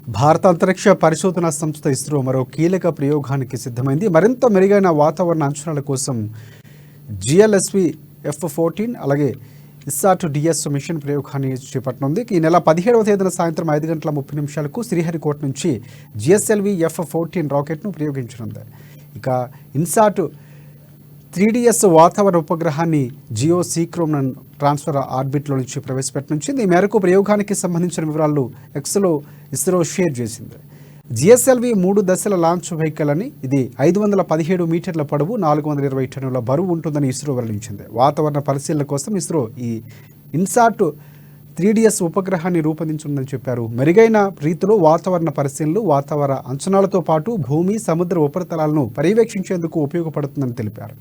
భారత అంతరిక్ష పరిశోధనా సంస్థ ఇస్రో మరో కీలక ప్రయోగానికి సిద్ధమైంది. మరింత మెరుగైన వాతావరణ అంచనాల కోసం జిఎల్ఎస్వి F-14 అలాగే ఇస్సాట్ డిఎస్ మిషన్ ప్రయోగాన్ని చేపట్టనుంది. ఈ నెల 17వ తేదీన సాయంత్రం 5:30 శ్రీహరికోట నుంచి జిఎస్ఎల్వి F-14 రాకెట్ను ప్రయోగించనుంది. ఇక ఇన్సాట్ 3DS వాతావరణ ఉపగ్రహాన్ని జియో సీక్రోమ్ ట్రాన్స్ఫర్ ఆర్బిట్లో నుంచి ప్రవేశపెట్టనుంచింది. ఈ మేరకు ప్రయోగానికి సంబంధించిన వివరాలు ఎక్స్లో ఇస్రో షేర్ చేసింది. జిఎస్ఎల్వి 3 దశల లాంచ్ వెహికల్ అని, ఇది 517 మీటర్ల పొడవు, 420 టన్నుల బరువు ఉంటుందని ఇస్రో వెల్లడించింది. వాతావరణ పరిశీలన కోసం ఇస్రో ఈ ఇన్సాట్ 3DS ఉపగ్రహాన్ని రూపొందించిందని చెప్పారు. మెరుగైన రీతిలో వాతావరణ పరిశీలనలు, వాతావరణ అంచనాలతో పాటు భూమి, సముద్ర ఉపరితలాలను పర్యవేక్షించేందుకు ఉపయోగపడుతుందని తెలిపారు.